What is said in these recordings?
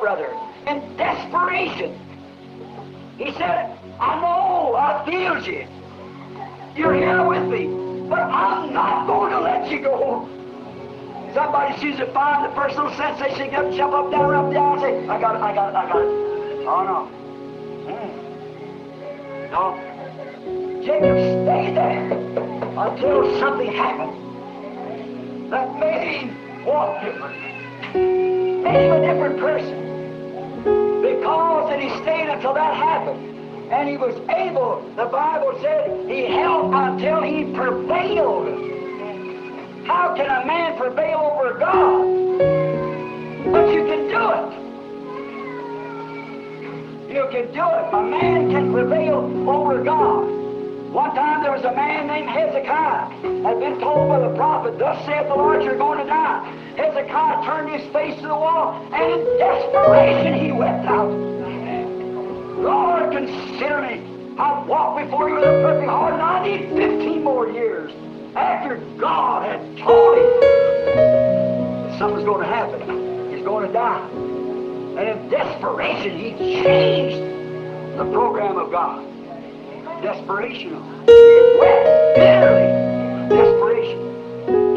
brother, in desperation. He said, I know, I feel you. You're here with me, but I'm not going to let you go. Somebody sees a fire, the first little sensation, they get up, jump up, down, and say, I got it, I got it, I got it. Oh, no. No. Jacob stayed there until something happened that made him walk different, made him a different person. Because that he stayed until that happened. And he was able, the Bible said, he held until he prevailed. How can a man prevail over God? But you can do it. You can do it. A man can prevail over God. One time there was a man named Hezekiah, had been told by the prophet, thus saith the Lord, you're going to die. Hezekiah turned his face to the wall, and in desperation he wept out. Lord, consider me. I've walked before you with a perfect heart, and I need 15 more years. After God had told him that something's going to happen, he's going to die. And in desperation, he changed the program of God. Desperation. He wept bitterly. Desperation.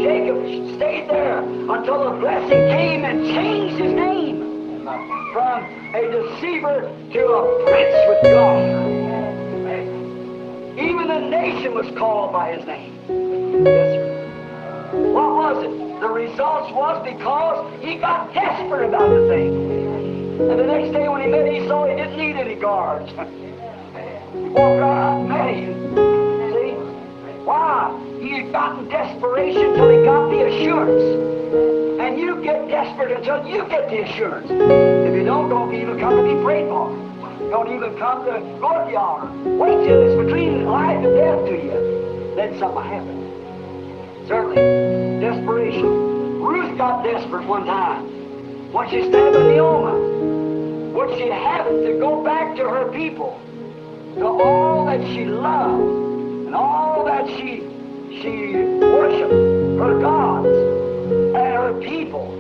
Jacob stayed there until the blessing came and changed his name from a deceiver to a prince with God. Even the nation was called by his name. Yes, sir. What was it? The results was because he got desperate about the thing. And the next day when he met Esau, he didn't need any guards. He walked right out and met him. See? Why? He had gotten desperation till he got the assurance. And you get desperate until you get the assurance. If you don't even come to be prayed for. Don't even come to go to the altar. Wait till it's between life and death to you. Then something happened. Certainly, desperation. Ruth got desperate one time when she stabbed Naomi. Would she have to go back to her people, to all that she loved and all that she worshipped, her gods and her people?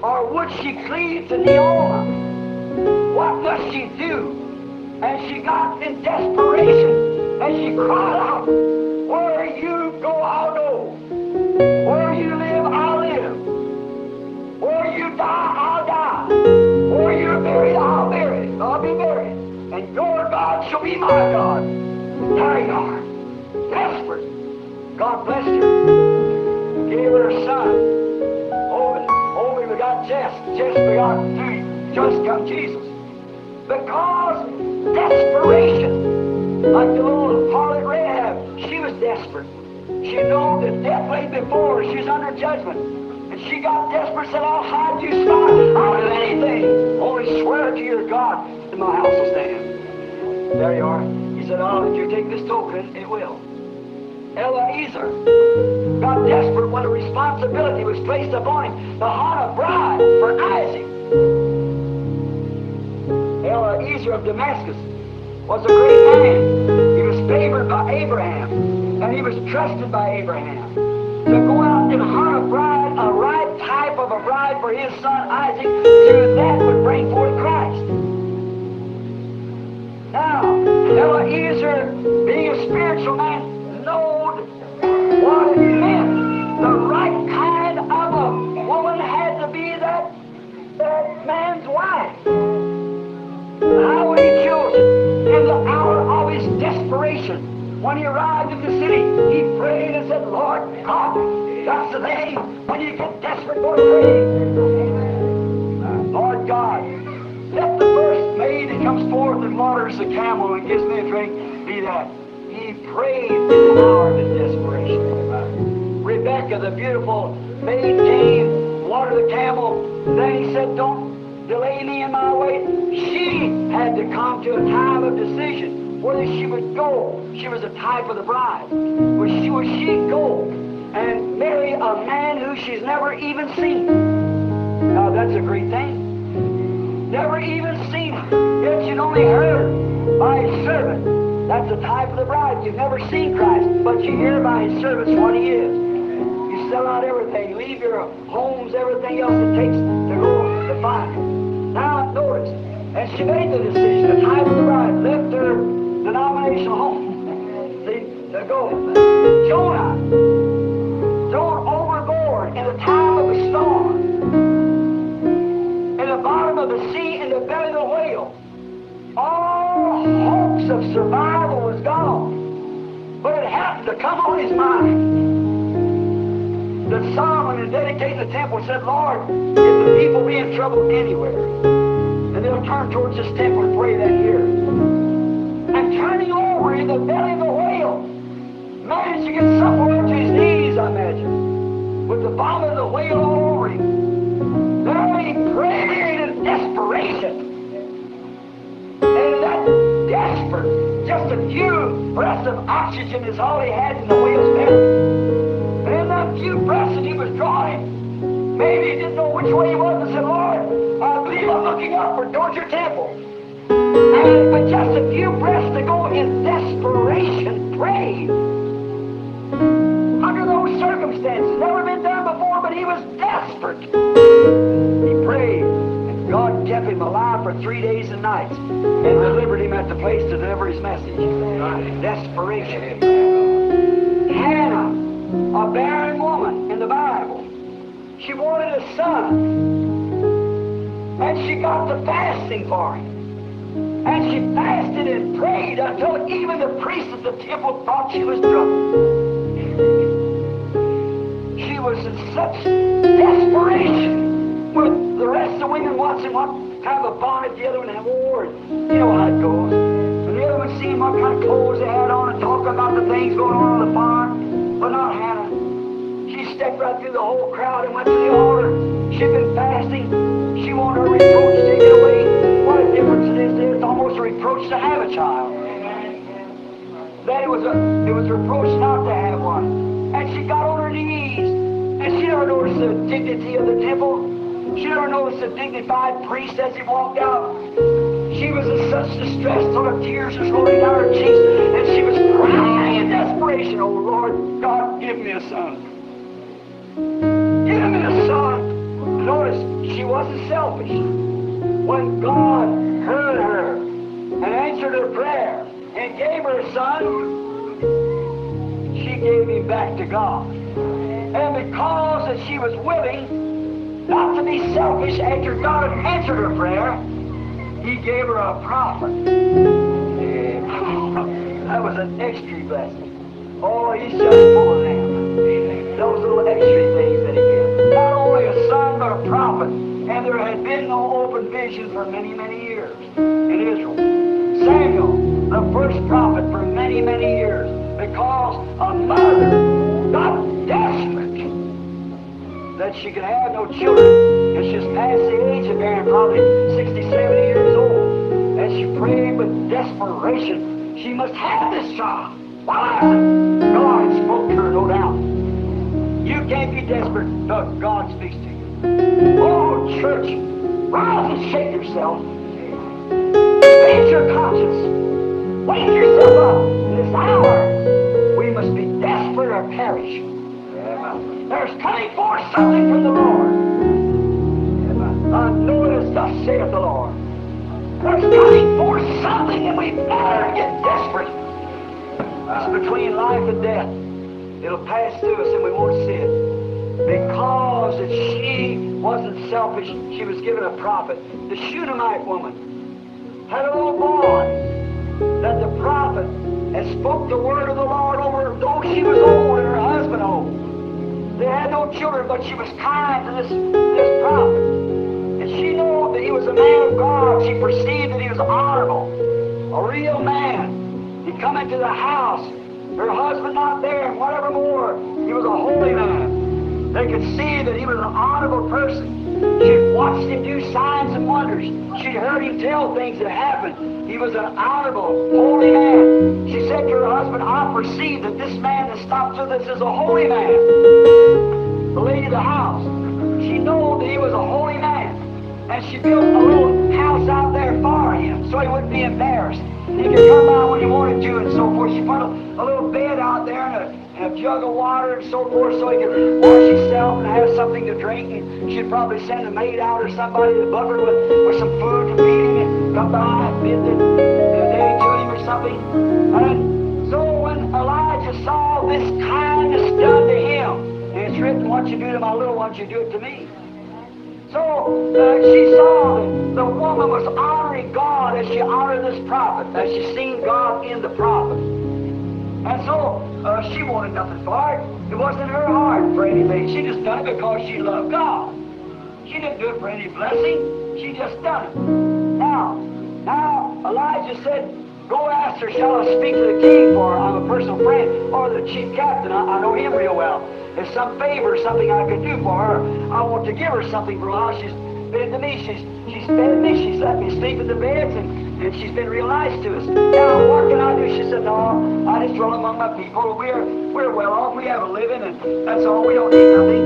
Or would she cleave to Naomi? What must she do? And she got in desperation and she cried out, where you go, I'll go. Where you live, I'll live. Where you die, I'll die. Where you're buried, I'll be buried. And your God shall be my God. There you are. Desperate. God blessed her. Gave her a son. Obed begot Jess. Jess begot just come Jesus. Because desperation. Like the little harlot Rahab, she was desperate. She knew that death lay before her. She was under judgment. And she got desperate, said, I'll hide you, spot. I'll do anything. Only swear to your God and my house will stand. There you are. He said, oh, if you take this token, it will. Eliezer got desperate when a responsibility was placed upon him to hunt a bride for Isaac. Eliezer of Damascus was a great man. He was favored by Abraham, and he was trusted by Abraham to go out and hunt a bride, a right type of a bride for his son Isaac, so that would bring forth Christ. Now, Eliezer, being a spiritual man, knowed what it meant. The right kind of a woman had to be that man's wife. How would he choose it? In the hour of his desperation, when he arrived at the city, he prayed and said, Lord God, that's the thing. When you get desperate, go to pray. Lord God, let the first maid that comes forth and waters the camel and gives me a drink be that. He prayed in the hour of his desperation. Rebecca, the beautiful maid, came, watered the camel. Then he said, don't delay me in my way. She had to come to a time of decision whether she would go. She was a type of the bride. Would she go and marry a man who she's never even seen? Now that's a great thing. Never even seen him. Yet you'd only heard by his servant. That's a type of the bride. You've never seen Christ, but you hear by his servants what he is. You sell out everything, leave your homes, everything else it takes to go to find him. Now notice, she made the decision. The time of the bride left her denominational home. See, to go. Jonah, thrown overboard in the time of a storm, in the bottom of the sea, in the belly of the whale. All hopes of survival was gone. But it happened to come on his mind. The Solomon, in dedicating the temple, said, Lord, if the people be in trouble anywhere, and they'll turn towards this temple and pray that here. And turning over in the belly of the whale, managed to get somewhere to his knees, I imagine, with the bottom of the whale all over him. There he prayed in desperation. And that desperate, just a few breaths of oxygen is all he had in the whale's belly. And in that few breaths that he was drawing, maybe he didn't know which way he was, and said, Lord, I believe I'm looking upward towards your temple. And with just a few breaths to go in desperation, prayed. Under those circumstances, never been done before, but he was desperate. He prayed, and God kept him alive for 3 days and nights, and delivered him at the place to deliver his message. Desperation. Hannah, a barren woman in the Bible, she wanted a son, and she got the fasting for him. And she fasted and prayed until even the priests of the temple thought she was drunk. She was in such desperation with the rest of the women watching what kind of a bonnet the other one had wore. You know how it goes. And the other one seeing what kind of clothes they had on and talking about the things going on the farm. But not Hannah. She stepped right through the whole crowd and went to the altar. She'd been fasting. She wanted her reproach taken away. What a difference it is there. It's almost a reproach to have a child. Then it was a reproach not to have one. And she got on her knees. And she never noticed the dignity of the temple. She never noticed the dignified priest as he walked out. She was in such distress till the tears was rolling down her cheeks. And she was crying in desperation. Oh, Lord, God, give me a son. Give me a son. Notice, she wasn't selfish. When God heard her and answered her prayer and gave her a son, she gave him back to God. And because that she was willing not to be selfish after God had answered her prayer, he gave her a prophet. That was an extra blessing. Oh, he's just full of them. Those little extra things that he gave. Not only a son, but a prophet. And there had been no open vision for many, many years in Israel. Samuel, the first prophet for many, many years, because a mother got desperate that she could have no children. And she's past the age of bearing, probably 60, 70 years old. And she prayed with desperation. She must have this child. Why? God spoke to her, no doubt. You can't be desperate until God speaks to you. Oh, church, rise and shake yourself. Face your conscience. Wake yourself up. In this hour, we must be desperate or perish. There's coming forth something from the Lord. Notice thus saith the Lord. There's coming forth something, and we better get desperate. It's between life and death. It'll pass through us and we won't see it. Because that she wasn't selfish, she was given a prophet. The Shunammite woman had a little boy that the prophet had spoke the word of the Lord over her, though she was old and her husband old. They had no children, but she was kind to this prophet. And she knew that he was a man of God. She perceived that he was honorable, a real man. He come into the house, her husband not there, and whatever more. He was a holy man. They could see that he was an honorable person. She'd watched him do signs and wonders. She'd heard him tell things that happened. He was an honorable, holy man. She said to her husband, I perceive that this man that stopped with us is a holy man. The lady of the house, she knew that he was a holy man. And she built a little house out there for him so he wouldn't be embarrassed. He could come by when he wanted to and so forth. She put a little bed out there and a jug of water and so forth so he could wash himself and have something to drink. And she'd probably send a maid out or somebody to buffer with some food to feed him and come don't you do it to me? So she saw that the woman was honoring God as she honored this prophet, as she seen God in the prophet. And so she wanted nothing for it. It wasn't in her heart for anything. She just done it because she loved God. She didn't do it for any blessing. She just done it. Now Elijah said, go ask her, shall I speak to the king for her? I'm a personal friend. Or the chief captain, I know him real well. There's some favor, something I could do for her. I want to give her something for a while. She's been to me. She's fed me. She's let me sleep in the beds, and she's been real nice to us. Now, what can I do? She said, no, I just roll among my people. We're well off. We have a living, and that's all. We don't need nothing.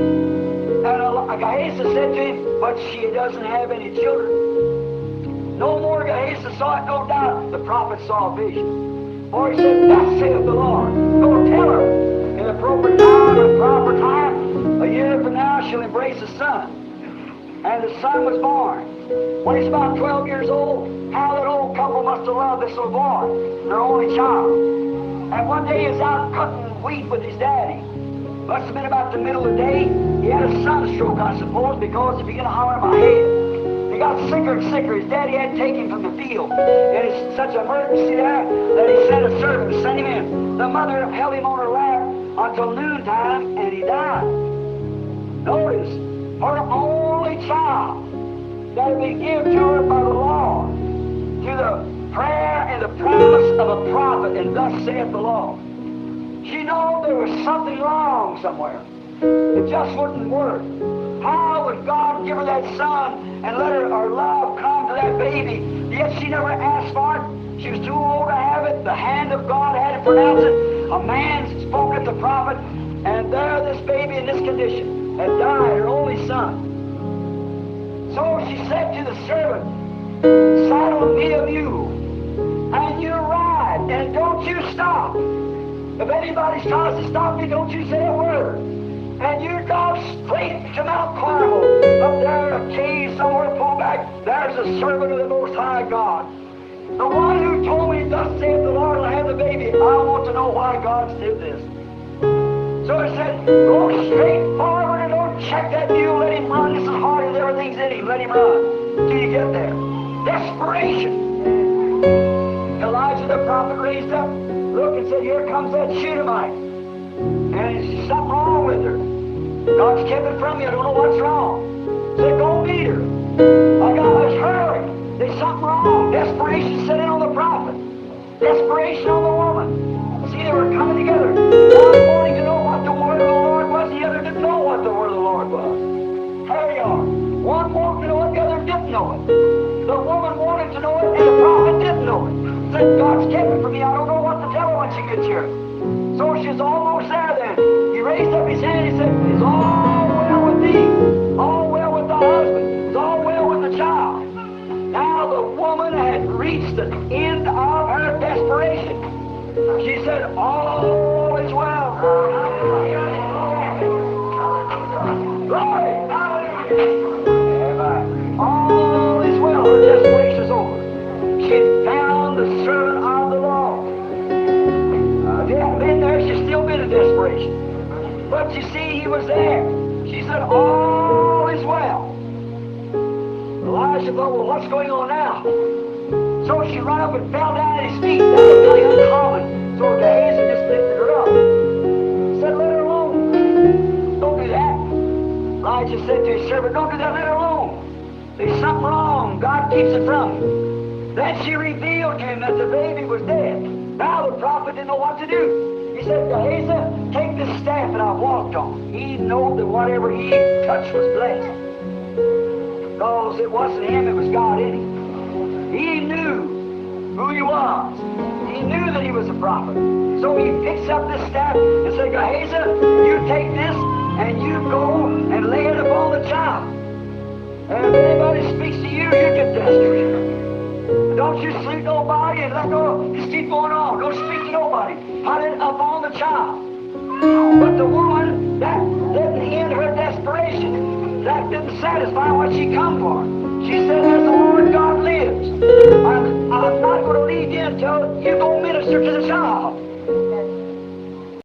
And Gehazi said to him, but she doesn't have any children. No more Gehazi saw it, no doubt. The prophet saw a vision. For he said, thus saith the Lord. Go tell her. In the appropriate time and proper time, a year from now, she'll embrace a son. And the son was born. When he's about 12 years old, how that old couple must have loved this little boy, their only child. And one day he was out cutting wheat with his daddy. Must have been about the middle of the day. He had a sunstroke, I suppose, because he began to holler in my head. He got sicker and sicker. His daddy had to take him from the field. And it's such an emergency there that he sent a servant to send him in. The mother held him on her lap until noontime, and he died. Notice, her only child that had been given to her by the Lord, to the prayer and the promise of a prophet, and thus saith the Lord. She knew there was something wrong somewhere. It just wouldn't work. How would God give her that son and let her love come to that baby? Yet she never asked for it. She was too old to have it. The hand of God had to pronounce it. A man spoke at the prophet, and there this baby in this condition had died, her only son. So she said to the servant, saddle me a mule, and you ride, and don't you stop. If anybody tries to stop you, don't you say a word. And you go straight to Mount Carmel. Up there in a cave somewhere, pull back. There's a servant of the Most High God. The one who told me, thus saith the Lord, I have the baby. I want to know why God did this. So I said, go straight forward and don't check that mule. Let him run. This is hard as everything's in him. Let him run till you get there. Desperation. Elijah the prophet raised up, looked and said, here comes that Shunammite. And there's something wrong with her. God's kept it from me. I don't know what's wrong. Said, go meet her. Let's hurry. There's something wrong. Desperation set in on the prophet. Desperation on the woman. See, they were coming together. One wanting to know what the word of the Lord was, the other didn't know what the word of the Lord was. There you are. One wanted to know it, the other didn't know it. The woman wanted to know it, and the prophet didn't know it. Said, God's kept it from me. I don't know what to tell her when she gets here. So she's almost there then. He raised up his hand and he said, it's all well with thee. All well with thy husband. It's all well with the child. Now the woman had reached the end of her desperation. She said, all is well. Glory. All is well. Her desperation is over. She found the servant of the Lord. If he hadn't been there, she'd still been in desperation. But you see, he was there. She said, all is well. Elijah thought, well, what's going on now? So she ran up and fell down at his feet. That was really uncommon. So Gehazi just lifted her up. Said, let her alone. Don't do that. Elijah said to his servant, don't do that, let her alone. There's something wrong. God keeps it from you. Then she revealed to him that the baby was dead. Now the prophet didn't know what to do. He said, Gehazi, take this staff that I've walked on. He knew that whatever he touched was blessed. Because it wasn't him, it was God in him. He knew who he was. He knew that he was a prophet. So he picks up this staff and said, Gehazi, you take this and you go and lay it upon the child. And if anybody speaks to you, you get desperate. Don't you sleep nobody and let go. Just keep going on. Don't speak to nobody. Put it up on the child. But the woman, that didn't end her desperation. That didn't satisfy what she come for. She said, as the Lord God lives, I'm not going to leave you until you